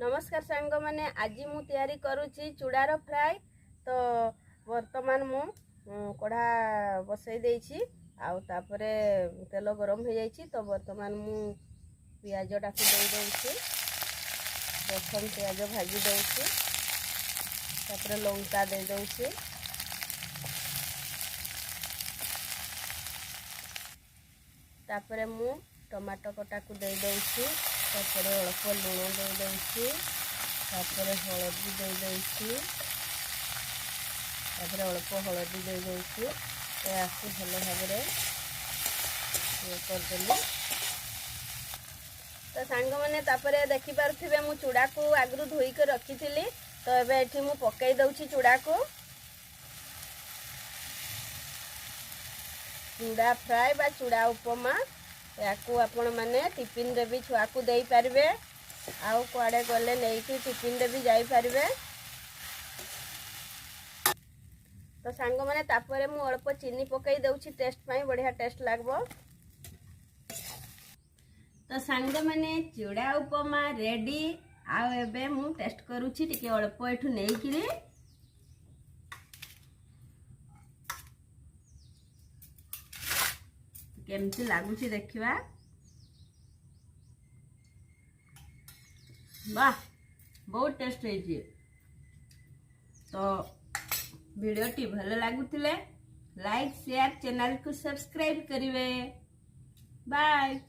नमस्कार सांग मैंने आज मु तैयारी करुच्ची चूड़ार फ्राए। तो वर्तमान मु कढ़ा बसई देछि आउ तापरे तेल गरम हो जाइछि। तो वर्तमान मु पियाज टाकू दे देछि। प्रथम पियाज भाजी देछि तापरे लंका दे देछि तापरे मु टमाटो कटा को दे देछि तापरे अल्प लुण दे देछि तापरे हळदी दे देछि तापरे अल्प हळदी दे देछि याकू भल भाबरे कर देली। तो सांग माने तापरे देखि पारथिबे मु चूड़ा को आगरु धोई के रखी थिली। तो एबे एठी मु पकई दउछि चूड़ा को। चूड़ा फ्राए बा चूड़ा उपमा याकू आपण माने टिफिन रे भी छुआ को देई पारबे आउ कुआडे गले नै कि टिफिन रे भी जाई पारबे। तो सांग माने तापरे मु अल्प चीनी पकई दउछि टेस्ट पई बढ़िया टेस्ट लागबो। तो सांग माने चूड़ा उपमा रेडी आउ एबे मु टेस्ट करूछि टिके अल्प एठु नै किरी। केमती लागुची देखिबा। वाह बहुत टेस्ट है। तो वीडियोटी भल लागुथिले लाइक शेयर चैनल को सब्सक्राइब करिवे। बाय।